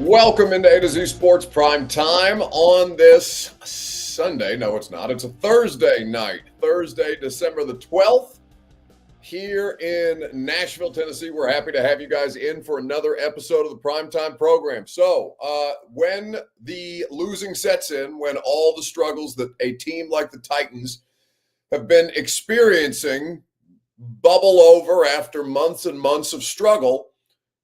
Welcome into A to Z Sports Prime Time on this Sunday. No, it's not. It's a Thursday night. Thursday, December the 12th, here in Nashville, Tennessee. We're happy to have you guys in for another episode of the Primetime program. So, when the losing sets in, when all the struggles that a team like the Titans have been experiencing bubble over after months and months of struggle,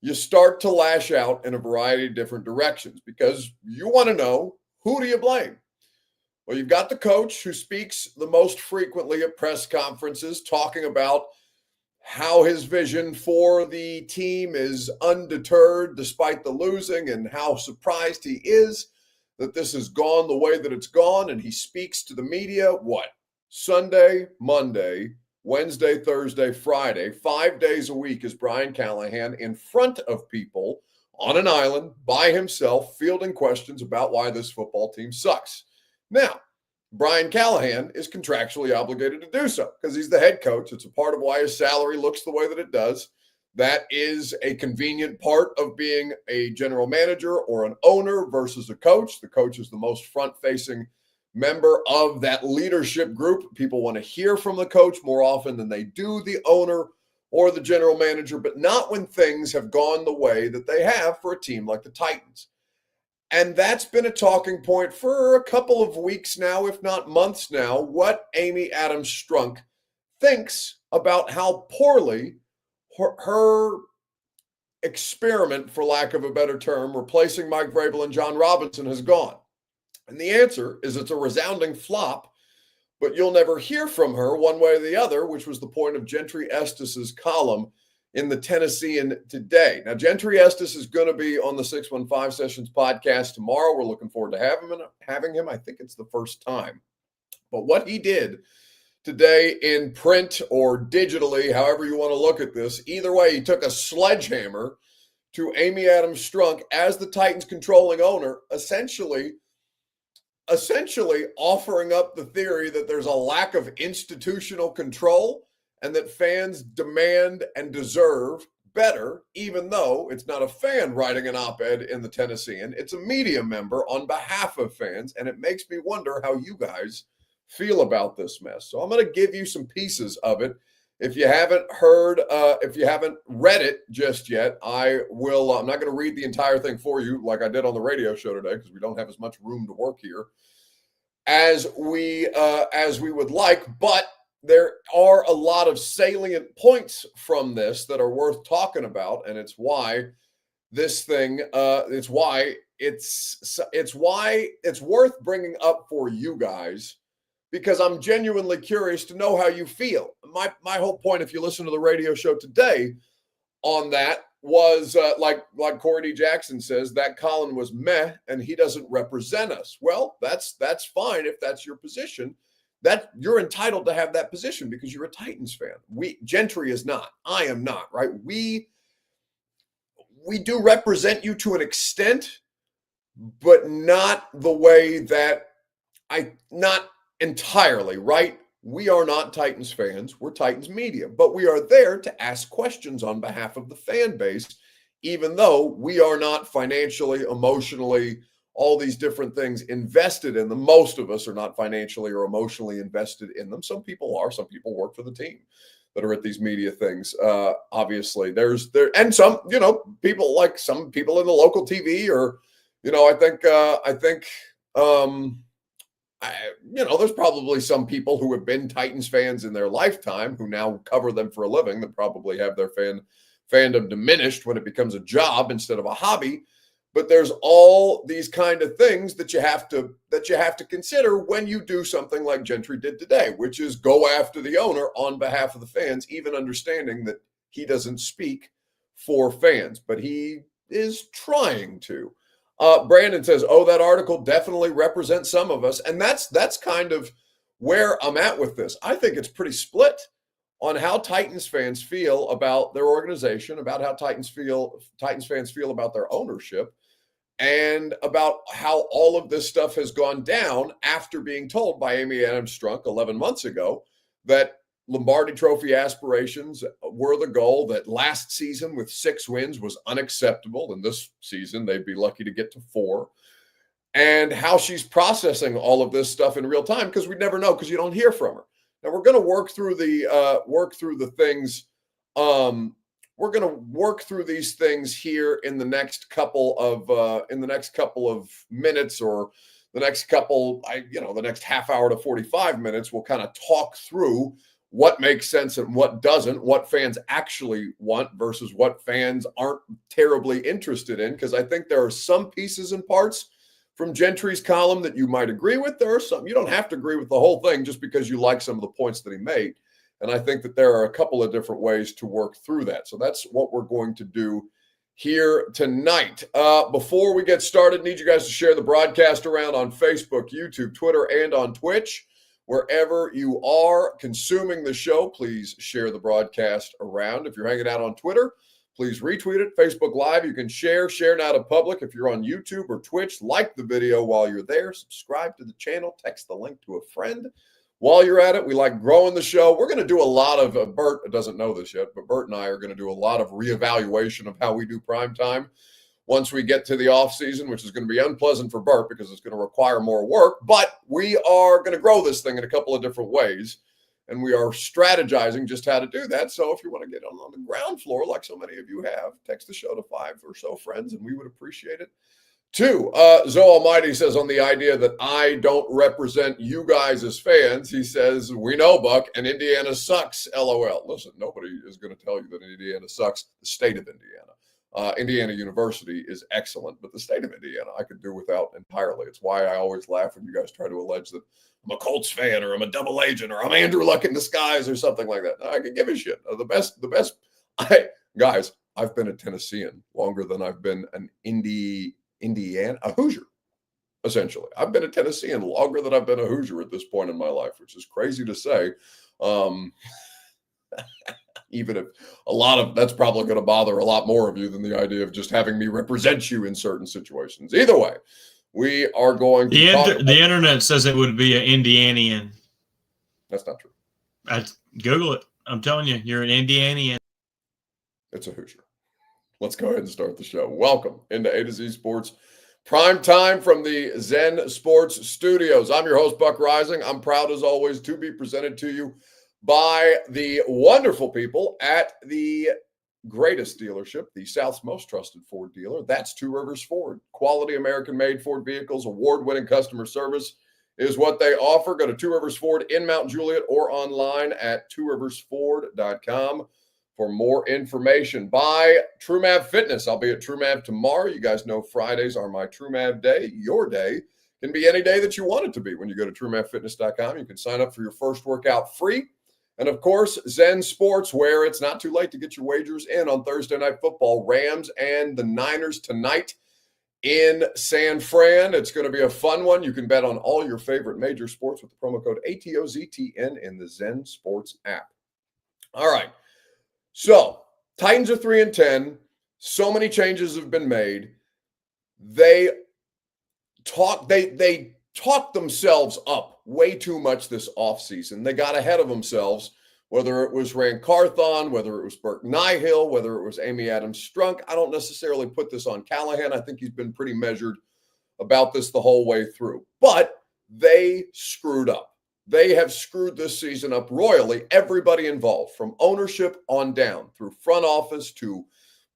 you start to lash out in a variety of different directions because you want to know, who do you blame? Well, you've got the coach who speaks the most frequently at press conferences, talking about how his vision for the team is undeterred despite the losing and how surprised he is that this has gone the way that it's gone. And he speaks to the media, Sunday, Monday, Wednesday, Thursday, Friday, 5 days a week is Brian Callahan in front of people on an island by himself, fielding questions about why this football team sucks. Now, Brian Callahan is contractually obligated to do so because he's the head coach. It's a part of why his salary looks the way that it does. That is a convenient part of being a general manager or an owner versus a coach. The coach is the most front-facing member of that leadership group. People want to hear from the coach more often than they do the owner or the general manager, but not when things have gone the way that they have for a team like the Titans. And that's been a talking point for a couple of weeks now, if not months now, what Amy Adams Strunk thinks about how poorly her experiment, for lack of a better term, replacing Mike Vrabel and John Robinson has gone. And the answer is it's a resounding flop, but you'll never hear from her one way or the other, which was the point of Gentry Estes' column in the Tennessean today. Now, Gentry Estes is going to be on the 615 Sessions podcast tomorrow. We're looking forward to having him. I think it's the first time. But what he did today in print or digitally, however you want to look at this, either way, he took a sledgehammer to Amy Adams Strunk as the Titans controlling owner, essentially offering up the theory that there's a lack of institutional control and that fans demand and deserve better, even though it's not a fan writing an op-ed in the Tennessean. It's a media member on behalf of fans, and it makes me wonder how you guys feel about this mess. So I'm going to give you some pieces of it. If you haven't read it just yet, I'm not going to read the entire thing for you like I did on the radio show today because we don't have as much room to work here as we would like, but there are a lot of salient points from this that are worth talking about, and it's why this thing, it's why it's worth bringing up for you guys, because I'm genuinely curious to know how you feel. My whole point, if you listen to the radio show today on that, was like Corey D. Jackson says, that Colin was meh and he doesn't represent us. Well, that's fine if that's your position. That you're entitled to have that position because you're a Titans fan. Gentry is not. I am not, right? We do represent you to an extent, but not the way that not entirely, right? We are not Titans fans. We're Titans media, but we are there to ask questions on behalf of the fan base, even though we are not financially, emotionally, all these different things invested in them. Most of us are not financially or emotionally invested in them. Some people are. Some people work for the team that are at these media things. Obviously, and some, people, like some people in the local TV, or, I think there's probably some people who have been Titans fans in their lifetime who now cover them for a living that probably have their fandom diminished when it becomes a job instead of a hobby. But there's all these kind of things that you have to consider when you do something like Gentry did today, which is go after the owner on behalf of the fans, even understanding that he doesn't speak for fans, but he is trying to. Brandon says, that article definitely represents some of us. And that's kind of where I'm at with this. I think it's pretty split on how Titans fans feel about their organization, about how Titans fans feel about their ownership, and about how all of this stuff has gone down after being told by Amy Adams Strunk 11 months ago that Lombardi Trophy aspirations were the goal, that last season with 6 wins was unacceptable, and this season they'd be lucky to get to 4. And how she's processing all of this stuff in real time, because we never know, because you don't hear from her. Now we're going to work through the things. We're going to work through these things here in the next couple of minutes, or the next the next half hour to 45 minutes. We'll kind of talk through what makes sense and what doesn't, what fans actually want versus what fans aren't terribly interested in. Because I think there are some pieces and parts from Gentry's column that you might agree with. There are some you don't have to agree with the whole thing just because you like some of the points that he made. And I think that there are a couple of different ways to work through that. So that's what we're going to do here tonight. Before we get started, I need you guys to share the broadcast around on Facebook, YouTube, Twitter, and on Twitch. Wherever you are consuming the show, please share the broadcast around. If you're hanging out on Twitter, please retweet it. Facebook Live, you can share now to public. If you're on YouTube or Twitch, like the video while you're there. Subscribe to the channel. Text the link to a friend. While you're at it, we like growing the show. We're going to do a lot of, Bert doesn't know this yet, but Bert and I are going to do a lot of reevaluation of how we do primetime once we get to the off season, which is going to be unpleasant for Bert because it's going to require more work. But we are going to grow this thing in a couple of different ways, and we are strategizing just how to do that. So if you want to get on the ground floor, like so many of you have, text the show to 5 or so friends, and we would appreciate it. 2, Zoe Almighty says, on the idea that I don't represent you guys as fans, he says, we know, Buck, and Indiana sucks, LOL. Listen, nobody is going to tell you that Indiana sucks. The state of Indiana. Indiana University is excellent, but the state of Indiana I could do without entirely. It's why I always laugh when you guys try to allege that I'm a Colts fan, or I'm a double agent, or I'm Andrew Luck in disguise, or something like that. I can give a shit. Guys, I've been a Tennessean longer than I've been an a Hoosier, essentially. I've been a Tennessean longer than I've been a Hoosier at this point in my life, which is crazy to say. Even if that's probably going to bother a lot more of you than the idea of just having me represent you in certain situations. Either way, we are going to the internet says it would be an Indianian. That's not true. Google it. I'm telling you, you're an Indianian. It's a Hoosier. Let's go ahead and start the show. Welcome into A to Z Sports Prime Time from the Zen Sports Studios. I'm your host, Buck Rising. I'm proud, as always, to be presented to you by the wonderful people at the greatest dealership, the South's most trusted Ford dealer. That's Two Rivers Ford. Quality American-made Ford vehicles, award-winning customer service is what they offer. Go to Two Rivers Ford in Mount Juliet or online at tworiversford.com. for more information. By TrueMav Fitness. I'll be at TrueMav tomorrow. You guys know Fridays are my TrueMav day. Your day can be any day that you want it to be. When you go to TrueMavFitness.com, you can sign up for your first workout free. And, of course, Zen Sports, where it's not too late to get your wagers in on Thursday Night Football. Rams and the Niners tonight in San Fran. It's going to be a fun one. You can bet on all your favorite major sports with the promo code ATOZTN in the Zen Sports app. All right. So, Titans are 3-10. So many changes have been made. They talked themselves up way too much this offseason. They got ahead of themselves, whether it was Rand Carthon, whether it was Burke Nihill, whether it was Amy Adams-Strunk. I don't necessarily put this on Callahan. I think he's been pretty measured about this the whole way through. But they screwed up. They have screwed this season up royally. Everybody involved, from ownership on down, through front office to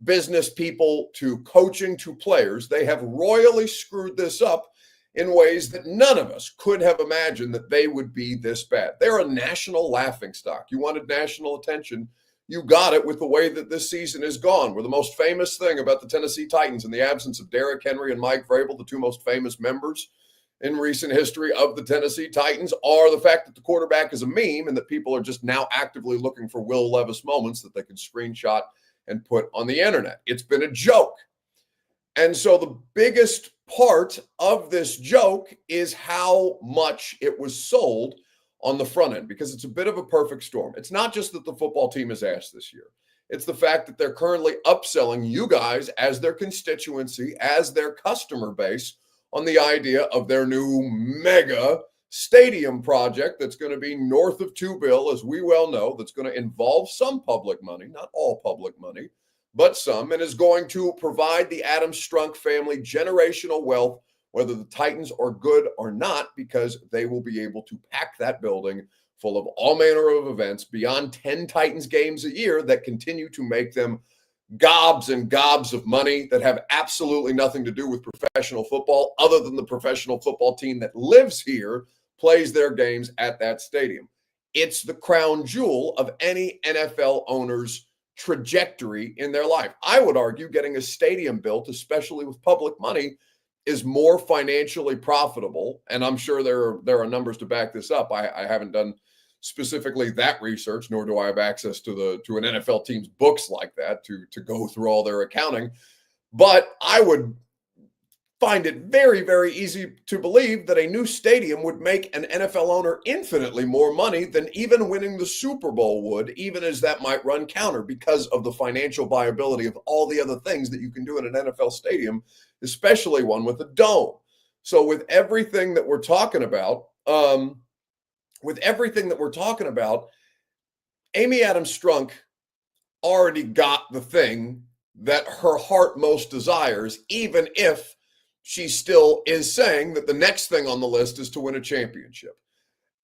business people to coaching to players. They have royally screwed this up in ways that none of us could have imagined that they would be this bad. They're a national laughingstock. You wanted national attention. You got it with the way that this season is gone. We're the most famous thing about the Tennessee Titans in the absence of Derrick Henry and Mike Vrabel, the two most famous members in recent history of the Tennessee Titans, are the fact that the quarterback is a meme and that people are just now actively looking for Will Levis moments that they can screenshot and put on the internet. It's been a joke. And so the biggest part of this joke is how much it was sold on the front end, because it's a bit of a perfect storm. It's not just that the football team is ass this year. It's the fact that they're currently upselling you guys as their constituency, as their customer base, on the idea of their new mega stadium project that's going to be north of $2 billion, as we well know, that's going to involve some public money, not all public money, but some, and is going to provide the Adams Strunk family generational wealth, whether the Titans are good or not, because they will be able to pack that building full of all manner of events beyond 10 Titans games a year that continue to make them gobs and gobs of money that have absolutely nothing to do with professional football, other than the professional football team that lives here plays their games at that stadium. It's the crown jewel of any NFL owner's trajectory in their life. I would argue getting a stadium built, especially with public money, is more financially profitable. And I'm sure there are numbers to back this up. I haven't done specifically that research, nor do I have access to an NFL team's books like that to go through all their accounting. But I would find it very, very easy to believe that a new stadium would make an NFL owner infinitely more money than even winning the Super Bowl would, even as that might run counter because of the financial viability of all the other things that you can do in an NFL stadium, especially one with a dome. So with everything that we're talking about, Amy Adams Strunk already got the thing that her heart most desires, even if she still is saying that the next thing on the list is to win a championship.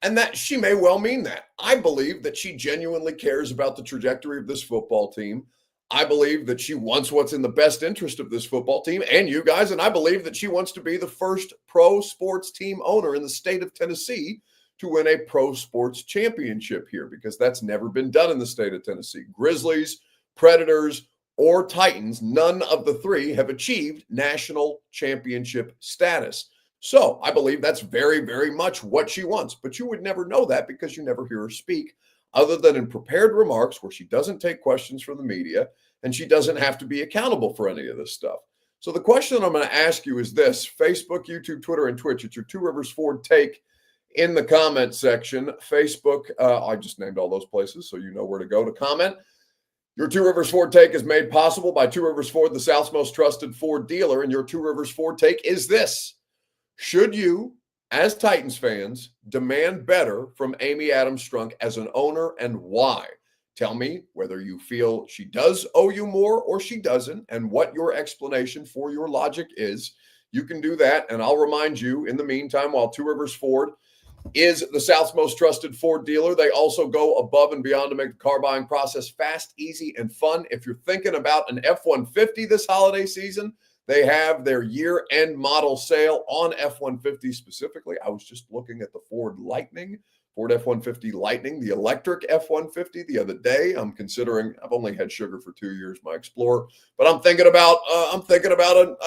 And that she may well mean that. I believe that she genuinely cares about the trajectory of this football team. I believe that she wants what's in the best interest of this football team and you guys. And I believe that she wants to be the first pro sports team owner in the state of Tennessee to win a pro sports championship here, because that's never been done in the state of Tennessee. Grizzlies, Predators, or Titans, none of the three have achieved national championship status. So I believe that's very, very much what she wants. But you would never know that because you never hear her speak, other than in prepared remarks where she doesn't take questions from the media and she doesn't have to be accountable for any of this stuff. So the question that I'm going to ask you is this: Facebook, YouTube, Twitter, and Twitch. It's your Two Rivers Ford take in the comment section. Facebook, I just named all those places so you know where to go to comment. Your Two Rivers Ford take is made possible by Two Rivers Ford, the South's most trusted Ford dealer. And your Two Rivers Ford take is this: should you, as Titans fans, demand better from Amy Adams Strunk as an owner, and why? Tell me whether you feel she does owe you more or she doesn't, and what your explanation for your logic is. You can do that, and I'll remind you in the meantime, while Two Rivers Ford is the South's most trusted Ford dealer, they also go above and beyond to make the car buying process fast, easy, and fun. If you're thinking about an F-150 this holiday season, they have their year-end model sale on F-150 specifically. I was just looking at the Ford F-150 Lightning, the electric F-150 the other day. I'm considering, I've only had sugar for 2 years, my Explorer, but I'm thinking about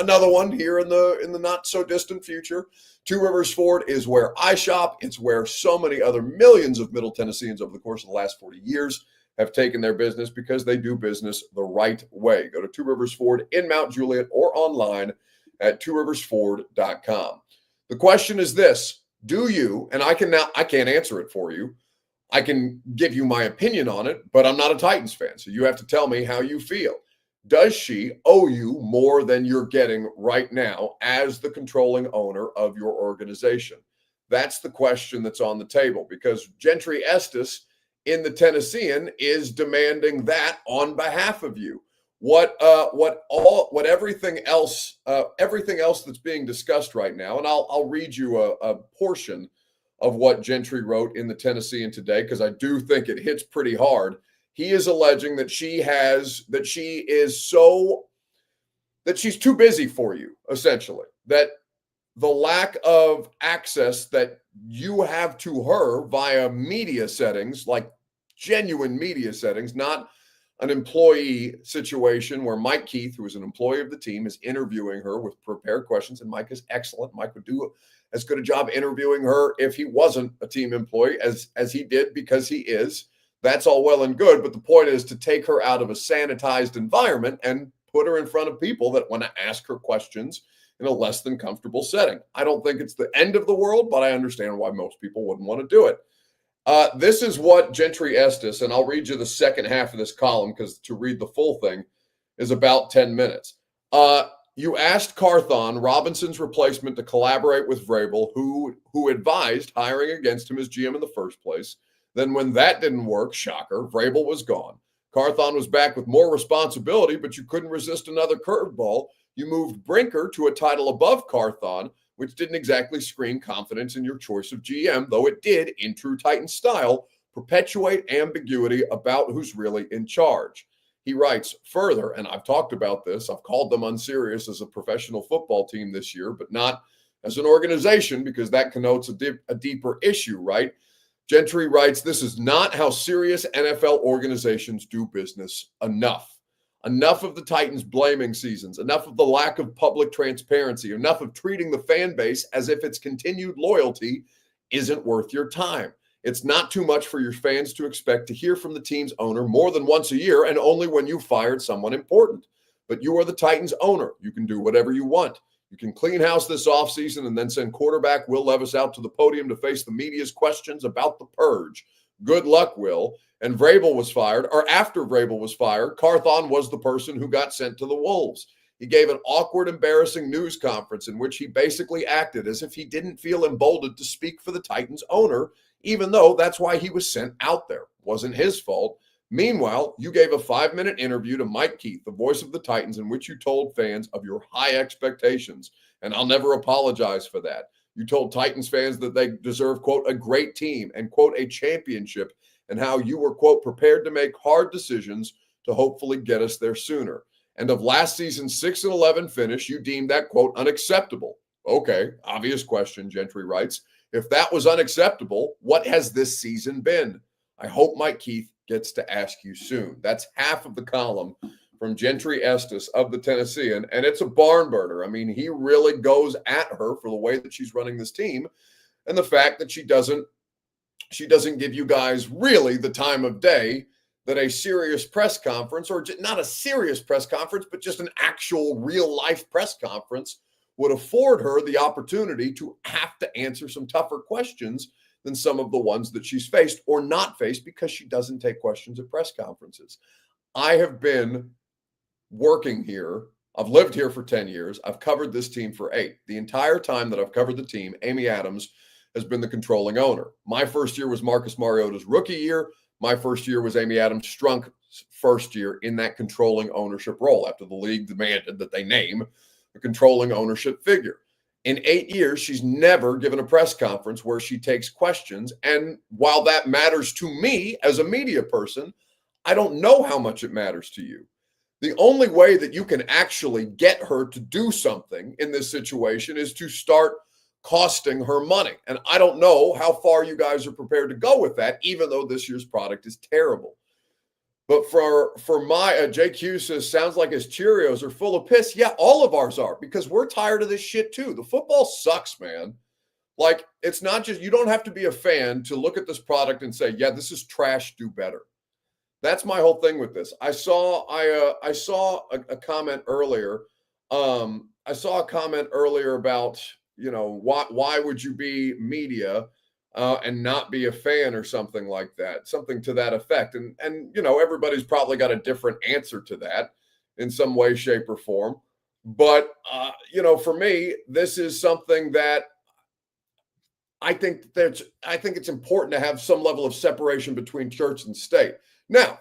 another one here in the not so distant future. Two Rivers Ford is where I shop. It's where so many other millions of Middle Tennesseans over the course of the last 40 years have taken their business, because they do business the right way. Go to Two Rivers Ford in Mount Juliet or online at tworiversford.com. The question is this: do you, and I can't answer it for you. I can give you my opinion on it, but I'm not a Titans fan, so you have to tell me how you feel. Does she owe you more than you're getting right now as the controlling owner of your organization? That's the question that's on the table, because Gentry Estes in the Tennessean is demanding that on behalf of you. Everything else that's being discussed right now, and I'll read you a portion of what Gentry wrote in the Tennessean today, because I do think it hits pretty hard. He is alleging that she's too busy for you, essentially, that the lack of access that you have to her via media settings, like genuine media settings, not an employee situation where Mike Keith, who is an employee of the team, is interviewing her with prepared questions. And Mike is excellent. Mike would do as good a job interviewing her if he wasn't a team employee as he did, because he is. That's all well and good. But the point is to take her out of a sanitized environment and put her in front of people that want to ask her questions in a less than comfortable setting. I don't think it's the end of the world, but I understand why most people wouldn't want to do it. This is what Gentry Estes, and I'll read you the second half of this column, because to read the full thing is about 10 minutes. You asked Carthon, Robinson's replacement, to collaborate with Vrabel, who advised hiring against him as GM in the first place. Then when that didn't work, shocker, Vrabel was gone. Carthon was back with more responsibility, but you couldn't resist another curveball. You moved Brinker to a title above Carthon, which didn't exactly scream confidence in your choice of GM, though it did, in true Titan style, perpetuate ambiguity about who's really in charge. He writes further, and I've talked about this, I've called them unserious as a professional football team this year, but not as an organization, because that connotes a deeper issue, right? Gentry writes, this is not how serious NFL organizations do business. Enough. Enough of the Titans blaming seasons, enough of the lack of public transparency, enough of treating the fan base as if its continued loyalty isn't worth your time. It's not too much for your fans to expect to hear from the team's owner more than once a year, and only when you fired someone important. But you are the Titans owner. You can do whatever you want. You can clean house this offseason and then send quarterback Will Levis out to the podium to face the media's questions about the purge. Good luck, Will. And Vrabel was fired, or after Vrabel was fired, Carthon was the person who got sent to the Wolves. He gave an awkward, embarrassing news conference in which he basically acted as if he didn't feel emboldened to speak for the Titans owner, even though that's why he was sent out there. Wasn't his fault. Meanwhile, you gave a 5-minute interview to Mike Keith, the voice of the Titans, in which you told fans of your high expectations, and I'll never apologize for that. You told Titans fans that they deserve, quote, a great team and, quote, a championship, and how you were, quote, prepared to make hard decisions to hopefully get us there sooner. And of last season's 6-11 finish, you deemed that, quote, unacceptable. Okay, obvious question, Gentry writes. If that was unacceptable, what has this season been? I hope Mike Keith gets to ask you soon. That's half of the column from Gentry Estes of the Tennessean, and it's a barn burner. I mean, he really goes at her for the way that she's running this team and the fact that she doesn't give you guys really the time of day that a serious press conference, or not a serious press conference, but just an actual real-life press conference, would afford her the opportunity to have to answer some tougher questions than some of the ones that she's faced or not faced, because she doesn't take questions at press conferences. I have been working here. I've lived here for 10 years. I've covered this team for 8. The entire time that I've covered the team, Amy Adams has been the controlling owner. My first year was Marcus Mariota's rookie year. My first year was Amy Adams-Strunk's first year in that controlling ownership role after the league demanded that they name a controlling ownership figure. In 8 years, she's never given a press conference where she takes questions. And while that matters to me as a media person, I don't know how much it matters to you. The only way that you can actually get her to do something in this situation is to start costing her money. And I don't know how far you guys are prepared to go with that, even though this year's product is terrible. But for my JQ says, sounds like his Cheerios are full of piss. Yeah, all of ours are, because we're tired of this shit too. The football sucks, man. Like, it's not just, you don't have to be a fan to look at this product and say, yeah, this is trash, do better. That's my whole thing with this. I saw a comment earlier. I saw a comment earlier about, why would you be media and not be a fan or something like that, something to that effect. And everybody's probably got a different answer to that in some way, shape, or form. But, for me, this is something that I think it's important to have some level of separation between church and state. Now,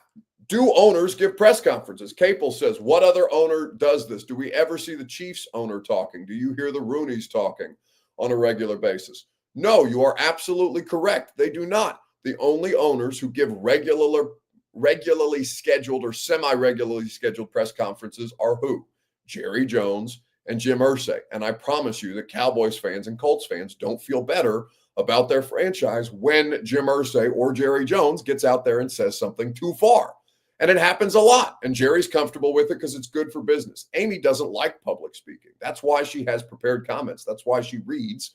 do owners give press conferences? Capel says, what other owner does this? Do we ever see the Chiefs owner talking? Do you hear the Rooneys talking on a regular basis? No, you are absolutely correct. They do not. The only owners who give regularly scheduled or semi-regularly scheduled press conferences are who? Jerry Jones and Jim Irsay. And I promise you that Cowboys fans and Colts fans don't feel better about their franchise when Jim Irsay or Jerry Jones gets out there and says something too far. And it happens a lot. And Jerry's comfortable with it because it's good for business. Amy doesn't like public speaking. That's why she has prepared comments. That's why she reads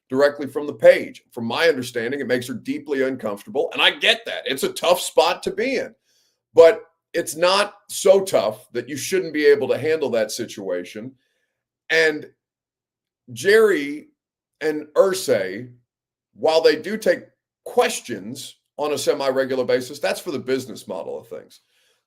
directly from the page. From my understanding, it makes her deeply uncomfortable. And I get that. It's a tough spot to be in. But it's not so tough that you shouldn't be able to handle that situation. And Jerry and Irsay, while they do take questions on a semi-regular basis, that's for the business model of things.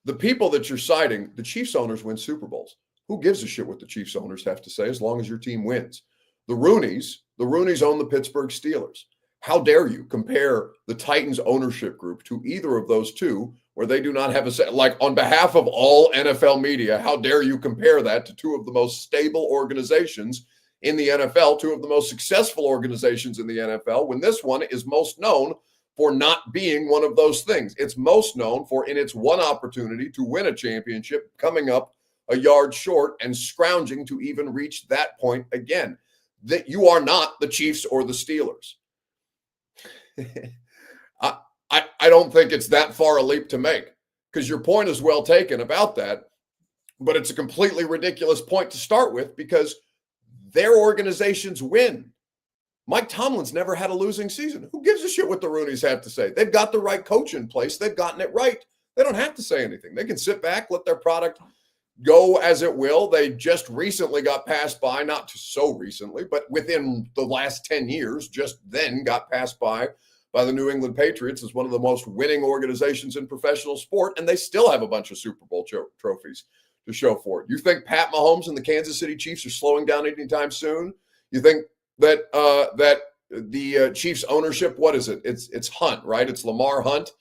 The people that you're citing, the Chiefs owners win Super Bowls. Who gives a shit what the Chiefs owners have to say as long as your team wins? The Roonies own the Pittsburgh Steelers. How dare you compare the Titans ownership group to either of those two where they do not have a say? Like, on behalf of all NFL media, how dare you compare that to two of the most stable organizations in the NFL, two of the most successful organizations in the NFL, when this one is most known for not being one of those things. It's most known for, in its one opportunity to win a championship, coming up a yard short and scrounging to even reach that point again. That you are not the Chiefs or the Steelers. I don't think it's that far a leap to make, because your point is well taken about that, but it's a completely ridiculous point to start with because their organizations win. Mike Tomlin's never had a losing season. Who gives a shit what the Roonies have to say? They've got the right coach in place. They've gotten it right. They don't have to say anything. They can sit back, let their product go as it will. They just recently got passed by, not so recently, but within the last 10 years, just then got passed by the New England Patriots as one of the most winning organizations in professional sport, and they still have a bunch of Super Bowl trophies to show for it. You think Pat Mahomes and the Kansas City Chiefs are slowing down anytime soon? You think that the Chiefs ownership, what is it? It's Hunt, right? It's Lamar Hunt.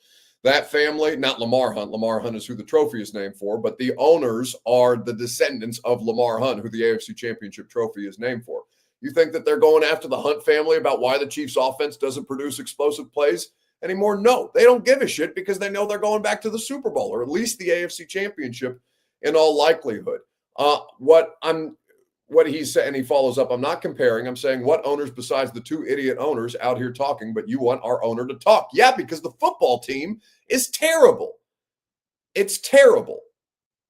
That family, not Lamar Hunt. Lamar Hunt is who the trophy is named for, but the owners are the descendants of Lamar Hunt, who the AFC Championship trophy is named for. You think that they're going after the Hunt family about why the Chiefs offense doesn't produce explosive plays anymore? No, they don't give a shit because they know they're going back to the Super Bowl, or at least the AFC Championship in all likelihood. What he said, and he follows up, I'm not comparing. I'm saying, what owners besides the two idiot owners out here talking, but you want our owner to talk? Yeah, because the football team is terrible. It's terrible.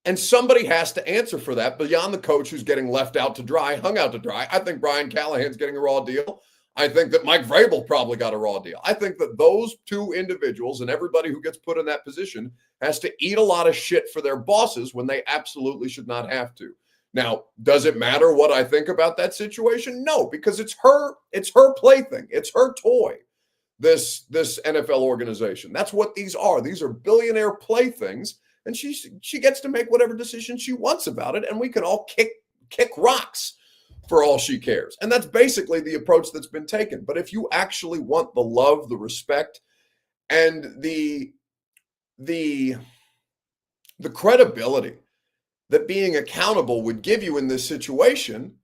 And somebody has to answer for that beyond the coach who's getting left out to dry, hung out to dry. I think Brian Callahan's getting a raw deal. I think that Mike Vrabel probably got a raw deal. I think that those two individuals and everybody who gets put in that position has to eat a lot of shit for their bosses when they absolutely should not have to. Now, does it matter what I think about that situation? No, because it's her plaything. It's her toy, this NFL organization. That's what these are. These are billionaire playthings, and she gets to make whatever decision she wants about it, and we can all kick rocks for all she cares. And that's basically the approach that's been taken. But if you actually want the love, the respect, and the credibility that being accountable would give you in this situation,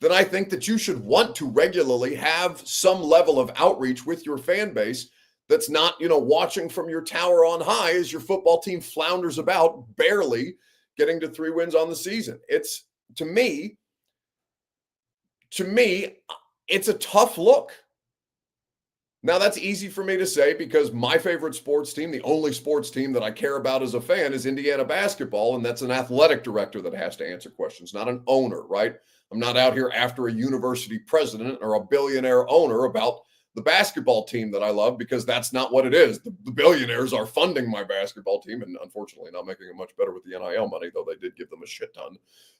then I think that you should want to regularly have some level of outreach with your fan base that's not, watching from your tower on high as your football team flounders about, barely getting to 3 wins on the season. It's, to me, it's a tough look. Now, that's easy for me to say because my favorite sports team, the only sports team that I care about as a fan, is Indiana basketball, and that's an athletic director that has to answer questions, not an owner, right? I'm not out here after a university president or a billionaire owner about the basketball team that I love, because that's not what it is. The billionaires are funding my basketball team and unfortunately not making it much better with the NIL money, though they did give them a shit ton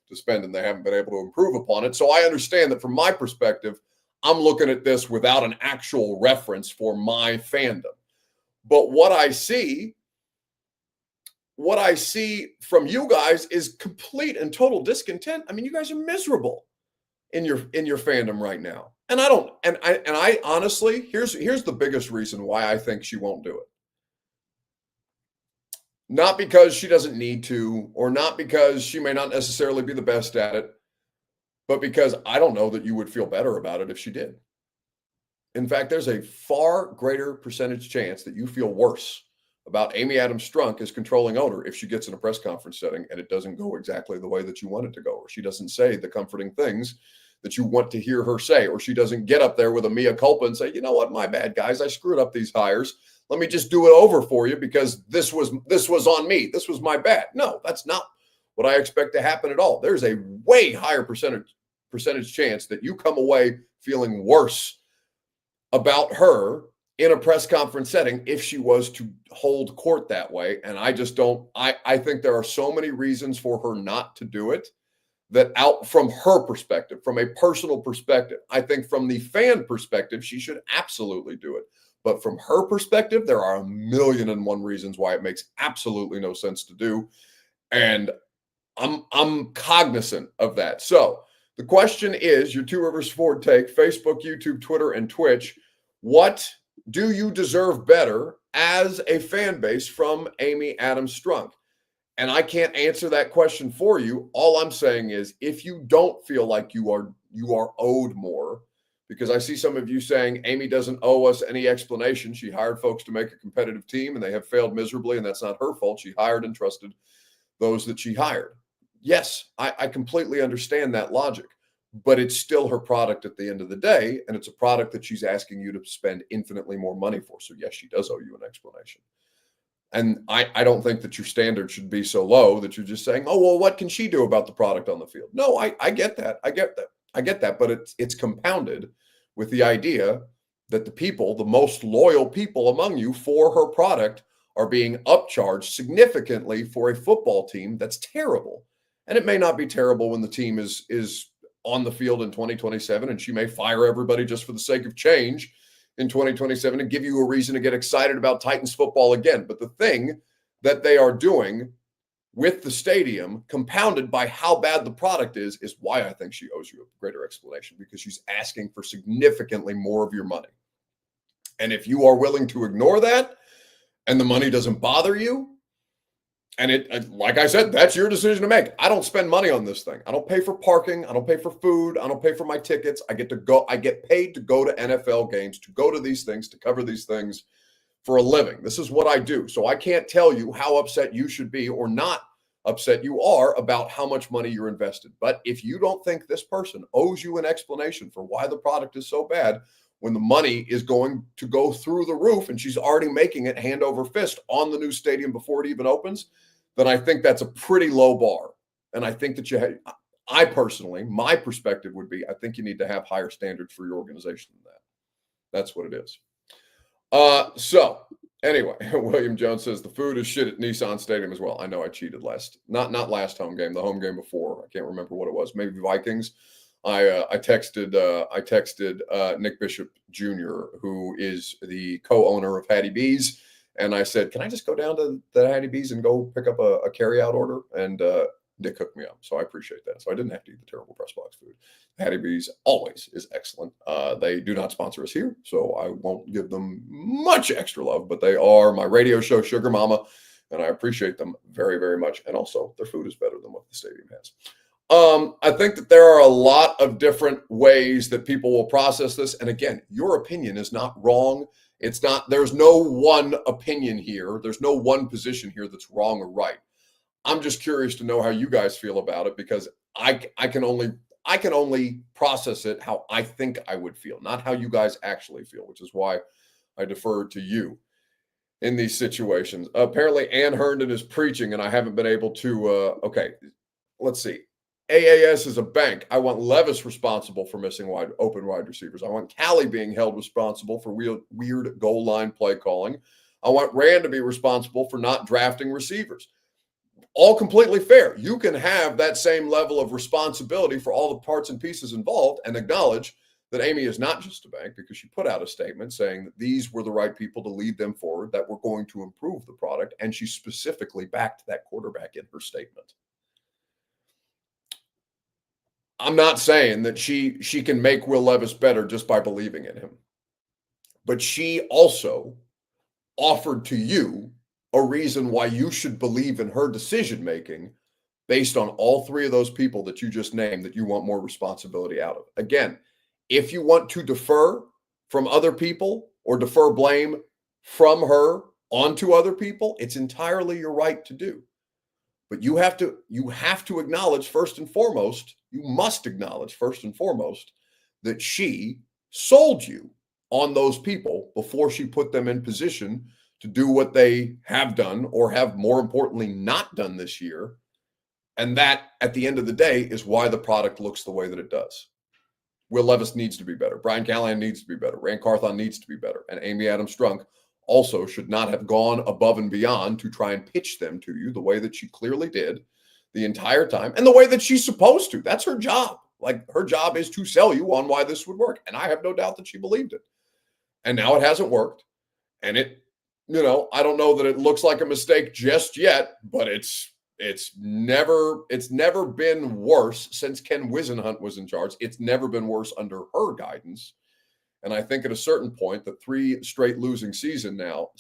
to spend and they haven't been able to improve upon it. So I understand that from my perspective, I'm looking at this without an actual reference for my fandom. But what I see from you guys is complete and total discontent. I mean, you guys are miserable in your fandom right now. And I honestly, here's the biggest reason why I think she won't do it. Not because she doesn't need to, or not because she may not necessarily be the best at it, but because I don't know that you would feel better about it if she did. In fact, there's a far greater percentage chance that you feel worse about Amy Adams Strunk as controlling owner if she gets in a press conference setting and it doesn't go exactly the way that you want it to go, or she doesn't say the comforting things that you want to hear her say, or she doesn't get up there with a mea culpa and say, you know what, my bad, guys, I screwed up these hires. Let me just do it over for you because this was on me. This was my bad. No, that's not what I expect to happen at all. There's a way higher percentage chance that you come away feeling worse about her in a press conference setting if she was to hold court that way. And I just don't, I think there are so many reasons for her not to do it, that out from her perspective, from a personal perspective, I think from the fan perspective, she should absolutely do it. But from her perspective, there are 1,000,001 reasons why it makes absolutely no sense to do. And I'm cognizant of that. So the question is, your Two Rivers Ford take, Facebook, YouTube, Twitter, and Twitch. What do you deserve better as a fan base from Amy Adams Strunk? And I can't answer that question for you. All I'm saying is, if you don't feel like you are owed more, because I see some of you saying Amy doesn't owe us any explanation. She hired folks to make a competitive team and they have failed miserably, and that's not her fault. She hired and trusted those that she hired. Yes, I completely understand that logic, but it's still her product at the end of the day, and it's a product that she's asking you to spend infinitely more money for. So yes, she does owe you an explanation. And I don't think that your standard should be so low that you're just saying, oh, well, what can she do about the product on the field? No, I get that. I get that. But it's compounded with the idea that the people, the most loyal people among you for her product, are being upcharged significantly for a football team that's terrible. And it may not be terrible when the team is on the field in 2027, and she may fire everybody just for the sake of change in 2027 and give you a reason to get excited about Titans football again. But the thing that they are doing with the stadium, compounded by how bad the product is why I think she owes you a greater explanation, because she's asking for significantly more of your money. And if you are willing to ignore that and the money doesn't bother you, and like I said, that's your decision to make. I don't spend money on this thing. I don't pay for parking. I don't pay for food. I don't pay for my tickets. I get paid to go to NFL games, to go to these things, to cover these things for a living. This is what I do. So I can't tell you how upset you should be or not upset you are about how much money you're invested. But if you don't think this person owes you an explanation for why the product is so bad, when the money is going to go through the roof and she's already making it hand over fist on the new stadium before it even opens, then I think that's a pretty low bar. And I think that I personally, my perspective would be, I think you need to have higher standards for your organization than that. That's what it is. So anyway, William Jones says the food is shit at Nissan Stadium as well. I know I cheated not last home game, the home game before. I can't remember what it was. Maybe Vikings. I texted Nick Bishop Jr., who is the co-owner of Hattie B's, and I said, "Can I just go down to the Hattie B's and go pick up a carry-out order?" And Nick hooked me up, so I appreciate that. So I didn't have to eat the terrible press box food. Hattie B's always is excellent. They do not sponsor us here, so I won't give them much extra love, but they are my radio show sugar mama, and I appreciate them very, very much. And also, their food is better than what the stadium has. I think that there are a lot of different ways that people will process this. And again, your opinion is not wrong. There's no one opinion here. There's no one position here that's wrong or right. I'm just curious to know how you guys feel about it, because I can only process it how I think I would feel, not how you guys actually feel, which is why I defer to you in these situations. Apparently Ann Herndon is preaching and I haven't been able to, okay, let's see. AAS is a bank. I want Levis responsible for missing open wide receivers. I want Callie being held responsible for weird goal line play calling. I want Rand to be responsible for not drafting receivers. All completely fair. You can have that same level of responsibility for all the parts and pieces involved and acknowledge that Amy is not just a bank, because she put out a statement saying that these were the right people to lead them forward, that were going to improve the product, and she specifically backed that quarterback in her statement. I'm not saying that she can make Will Levis better just by believing in him. But she also offered to you a reason why you should believe in her decision-making based on all three of those people that you just named that you want more responsibility out of. Again, if you want to defer from other people or defer blame from her onto other people, it's entirely your right to do. But you have to acknowledge first and foremost, you must acknowledge first and foremost that she sold you on those people before she put them in position to do what they have done, or have, more importantly, not done this year. And that, at the end of the day, is why the product looks the way that it does. Will Levis needs to be better. Brian Callahan needs to be better. Rand Carthon needs to be better. And Amy Adams Strunk also should not have gone above and beyond to try and pitch them to you the way that she clearly did the entire time, and the way that she's supposed to. That's her job. Like, her job is to sell you on why this would work. And I have no doubt that she believed it. And now it hasn't worked. And I don't know that it looks like a mistake just yet, but it's It's never been worse since Ken Wisenhunt was in charge. It's never been worse under her guidance. And I think at a certain point, the 3 straight losing seasons now,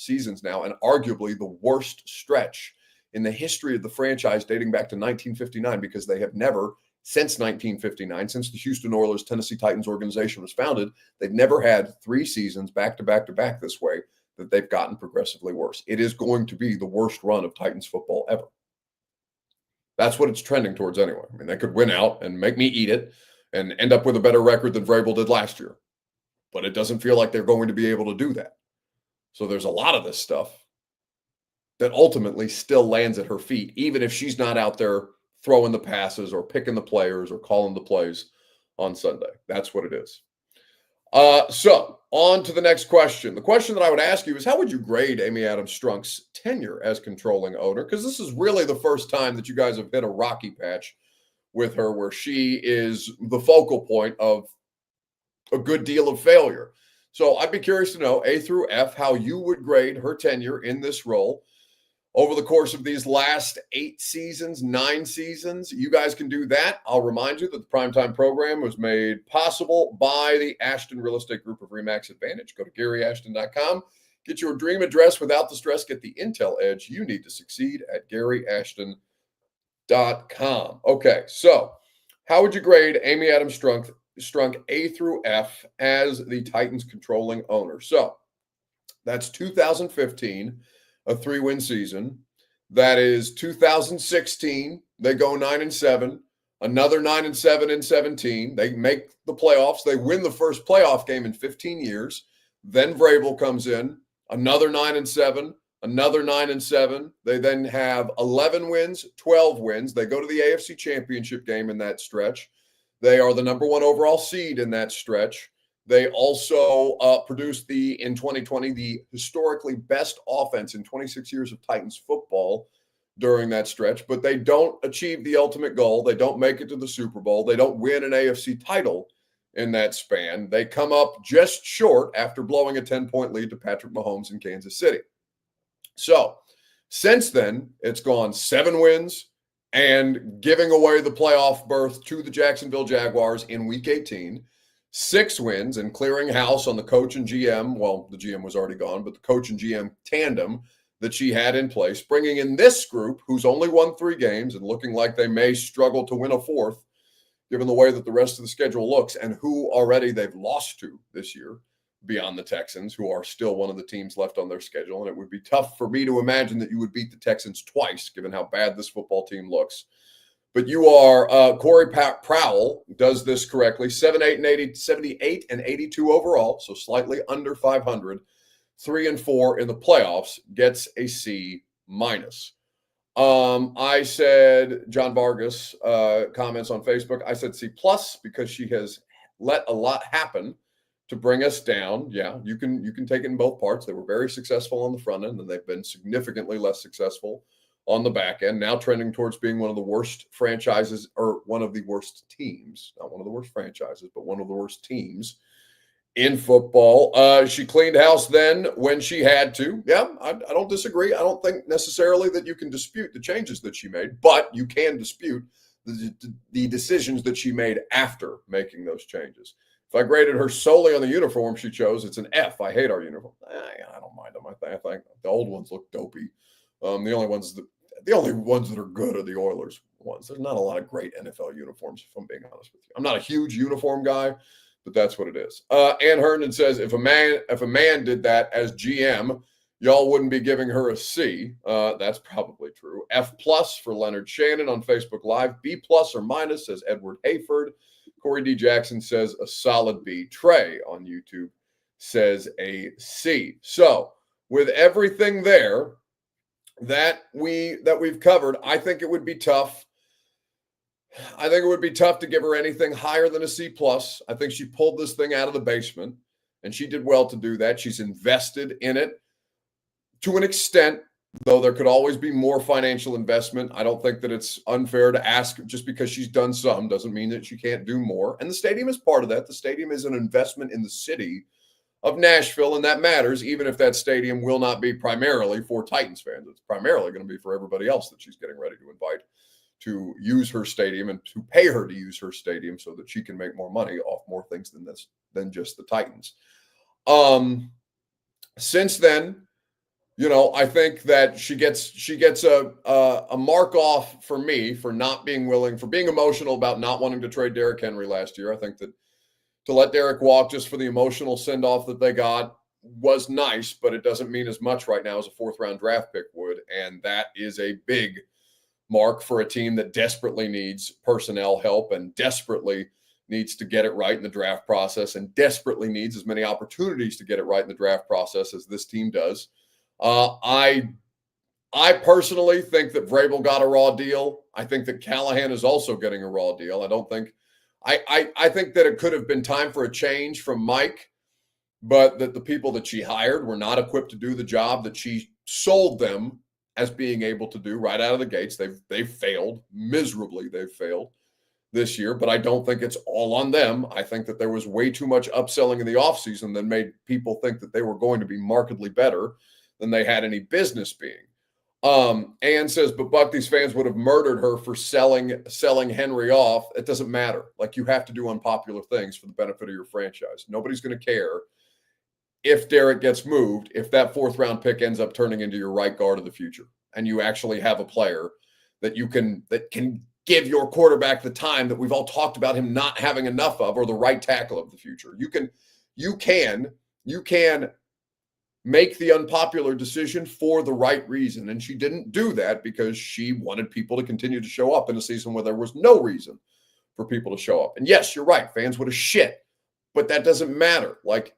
and arguably the worst stretch in the history of the franchise dating back to 1959, because they have never, since 1959, since the Houston Oilers Tennessee Titans organization was founded, they've never had 3 seasons back to back to back this way that they've gotten progressively worse. It is going to be the worst run of Titans football ever. That's what it's trending towards anyway. I mean, they could win out and make me eat it and end up with a better record than Vrabel did last year. But it doesn't feel like they're going to be able to do that. So there's a lot of this stuff that ultimately still lands at her feet, even if she's not out there throwing the passes or picking the players or calling the plays on Sunday. That's what it is. So on to the next question. The question that I would ask you is, how would you grade Amy Adams Strunk's tenure as controlling owner? Because this is really the first time that you guys have hit a rocky patch with her where she is the focal point of a good deal of failure. So I'd be curious to know, A through F, how you would grade her tenure in this role over the course of these last 8 seasons, 9 seasons. You guys can do that. I'll remind you that the Primetime program was made possible by the Ashton Real Estate Group of RE/MAX Advantage. Go to GaryAshton.com. Get your dream address without the stress. Get the intel edge you need to succeed at GaryAshton.com. Okay, so how would you grade Amy Adams Strunk A through F as the Titans controlling owner? So that's 2015. A 3-win season. That is 2016. They go 9-7. Another 9-7 in 17. They make the playoffs. They win the first playoff game in 15 years. Then Vrabel comes in. Another 9-7. Another 9-7. They then have 11 wins, 12 wins. They go to the AFC Championship game in that stretch. They are the number 1 overall seed in that stretch. They also produced in 2020, the historically best offense in 26 years of Titans football during that stretch, but they don't achieve the ultimate goal. They don't make it to the Super Bowl. They don't win an AFC title in that span. They come up just short after blowing a 10-point lead to Patrick Mahomes in Kansas City. So since then, it's gone 7 wins and giving away the playoff berth to the Jacksonville Jaguars in Week 18. 6 wins and clearing house on the coach and GM. Well, the GM was already gone, but the coach and GM tandem that she had in place, bringing in this group who's only won 3 games and looking like they may struggle to win a 4th, given the way that the rest of the schedule looks and who already they've lost to this year beyond the Texans, who are still one of the teams left on their schedule. And it would be tough for me to imagine that you would beat the Texans twice, given how bad this football team looks. But you are, Corey Prowell does this correctly, 78 and 82 overall, so slightly under 500, 3-4 in the playoffs, gets a C-. I said, John Vargas comments on Facebook, I said C+ because she has let a lot happen to bring us down. Yeah, you can take it in both parts. They were very successful on the front end, and they've been significantly less successful on the back end, now trending towards being one of the worst franchises, or one of the worst teams, not one of the worst franchises, but one of the worst teams in football. She cleaned house then when she had to. Yeah, I don't disagree. I don't think necessarily that you can dispute the changes that she made, but you can dispute the decisions that she made after making those changes. If I graded her solely on the uniform she chose, it's an F. I hate our uniform. I don't mind them. I think the old ones look dopey. The only ones that are good are the Oilers ones. There's not a lot of great NFL uniforms, if I'm being honest with you. I'm not a huge uniform guy, but that's what it is. Ann Herndon says, if a man did that as GM, y'all wouldn't be giving her a C. That's probably true. F+ for Leonard Shannon on Facebook Live. B+ or minus, says Edward Hayford. Corey D. Jackson says a solid B. Trey on YouTube says a C. So with everything there that we've covered, I think it would be tough. I think it would be tough to give her anything higher than a C+. I think she pulled this thing out of the basement, and she did well to do that. She's invested in it to an extent, though there could always be more financial investment. I don't think that it's unfair to ask, just because she's done some doesn't mean that she can't do more. And the stadium is part of that. The stadium is an investment in the city of Nashville, and that matters, even if that stadium will not be primarily for Titans fans. It's primarily going to be for everybody else that she's getting ready to invite to use her stadium and to pay her to use her stadium so that she can make more money off more things than just the Titans. Since then, I think that she gets a mark off for me for not being willing, for being emotional about not wanting to trade Derrick Henry last year. I think that to let Derrick walk just for the emotional send-off that they got was nice, but it doesn't mean as much right now as a fourth-round draft pick would, and that is a big mark for a team that desperately needs personnel help and desperately needs to get it right in the draft process and desperately needs as many opportunities to get it right in the draft process as this team does. I personally think that Vrabel got a raw deal. I think that Callahan is also getting a raw deal. I think that it could have been time for a change from Mike, but that the people that she hired were not equipped to do the job that she sold them as being able to do right out of the gates. They've failed miserably. They've failed this year, but I don't think it's all on them. I think that there was way too much upselling in the offseason that made people think that they were going to be markedly better than they had any business being. Ann says, but Buck, these fans would have murdered her for selling Henry off. It doesn't matter. Like, you have to do unpopular things for the benefit of your franchise. Nobody's going to care if Derrick gets moved, if that fourth round pick ends up turning into your right guard of the future, and you actually have a player that can give your quarterback the time that we've all talked about him not having enough of, or the right tackle of the future. You can make the unpopular decision for the right reason. And she didn't do that because she wanted people to continue to show up in a season where there was no reason for people to show up. And yes, you're right. Fans would have shit, but that doesn't matter. Like,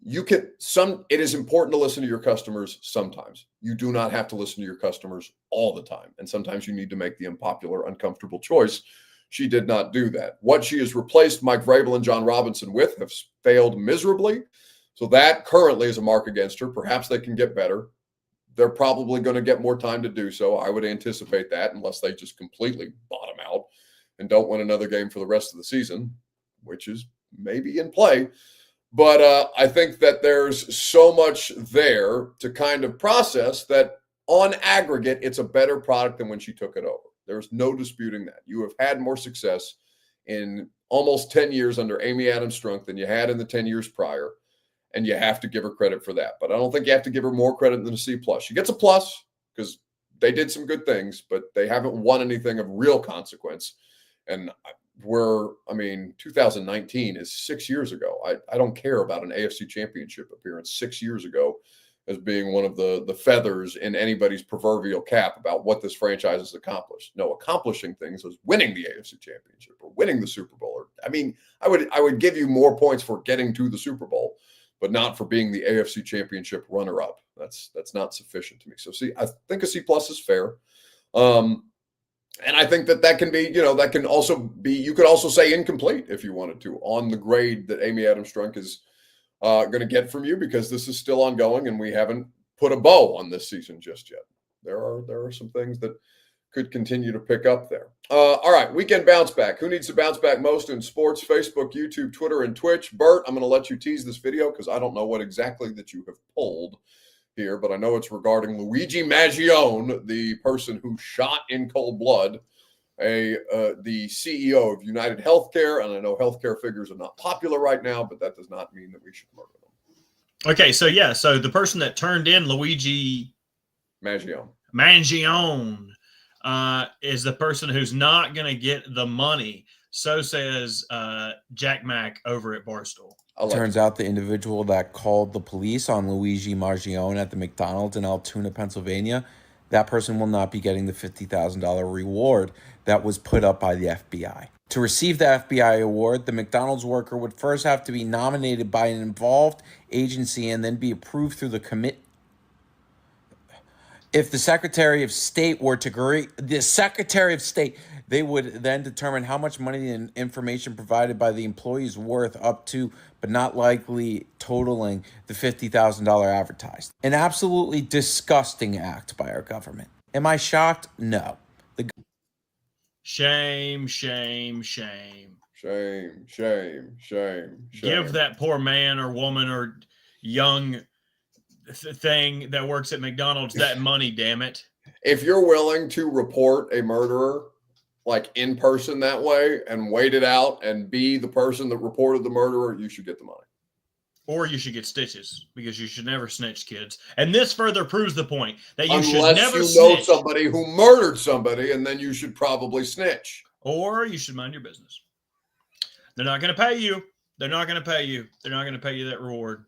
it is important to listen to your customers sometimes. You do not have to listen to your customers all the time. And sometimes you need to make the unpopular, uncomfortable choice. She did not do that. What she has replaced Mike Vrabel and John Robinson with have failed miserably. So that currently is a mark against her. Perhaps they can get better. They're probably going to get more time to do so. I would anticipate that, unless they just completely bottom out and don't win another game for the rest of the season, which is maybe in play. But I think that there's so much there to kind of process that on aggregate, it's a better product than when she took it over. There's no disputing that. You have had more success in almost 10 years under Amy Adams-Strunk than you had in the 10 years prior. And you have to give her credit for that. But I don't think you have to give her more credit than a C+. She gets a plus because they did some good things, but they haven't won anything of real consequence. And 2019 is 6 years ago. I don't care about an AFC championship appearance 6 years ago as being one of the feathers in anybody's proverbial cap about what this franchise has accomplished. No, accomplishing things is winning the AFC championship or winning the Super Bowl. I would give you more points for getting to the Super Bowl, but not for being the AFC championship runner-up. That's not sufficient to me. So I think a C+ is fair. And I think that can be, that can also be, you could also say incomplete if you wanted to on the grade that Amy Adams-Strunk is going to get from you, because this is still ongoing and we haven't put a bow on this season just yet. There are some things that could continue to pick up there. All right, weekend bounce back. Who needs to bounce back most in sports? Facebook, YouTube, Twitter, and Twitch. Bert, I'm going to let you tease this video because I don't know what exactly that you have pulled here, but I know it's regarding Luigi Maggione, the person who shot in cold blood the CEO of United Healthcare. And I know healthcare figures are not popular right now, but that does not mean that we should murder them. Okay, so the person that turned in Luigi Maggione is the person who's not going to get the money. So says Jack Mack over at Barstool. Turns out the individual that called the police on Luigi Margione at the McDonald's in Altoona, Pennsylvania, that person will not be getting the $50,000 reward that was put up by the FBI. To receive the FBI award, the McDonald's worker would first have to be nominated by an involved agency and then be approved through the committee. If the Secretary of State were to agree, they would then determine how much money and information provided by the employee is worth, up to, but not likely totaling, the $50,000 advertised. An absolutely disgusting act by our government. Am I shocked? No. Shame, shame, shame. Shame, shame, shame, shame. Give that poor man or woman or young thing that works at McDonald's that money, damn it. If you're willing to report a murderer like in person that way and wait it out and be the person that reported the murderer, you should get the money. Or you should get stitches, because you should never snitch, kids. And this further proves the point that you should never Unless snitch. you know somebody who murdered somebody, and then you should probably snitch. Or you should mind your business. They're not going to pay you. They're not going to pay you. They're not going to pay you that reward.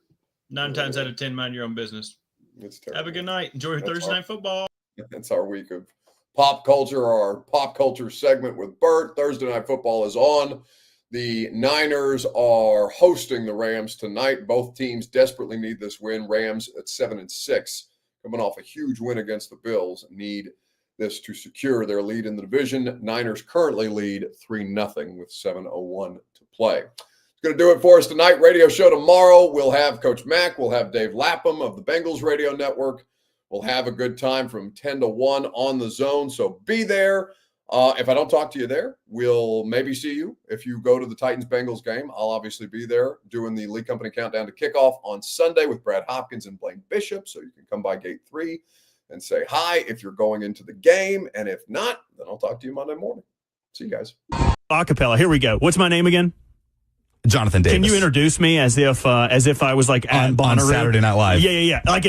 9 times out of 10, mind your own business. It's terrible. Have a good night. Enjoy your Thursday night football. That's our week of pop culture, our pop culture segment with Bert. Thursday night football is on. The Niners are hosting the Rams tonight. Both teams desperately need this win. Rams at 7-6, coming off a huge win against the Bills, need this to secure their lead in the division. Niners currently lead 3-0 with 7:01 to play. It's going to do it for us tonight. Radio show tomorrow. We'll have Coach Mack. We'll have Dave Lapham of the Bengals Radio Network. We'll have a good time from 10 to 1 on the zone, so be there. If I don't talk to you there, we'll maybe see you. If you go to the Titans-Bengals game, I'll obviously be there doing the Lee Company Countdown to Kickoff on Sunday with Brad Hopkins and Blaine Bishop, so you can come by Gate 3 and say hi if you're going into the game, and if not, then I'll talk to you Monday morning. See you guys. Acapella. Here we go. What's my name again? Jonathan Davis. Can you introduce me as if I was like on Saturday Night Live? Yeah. Like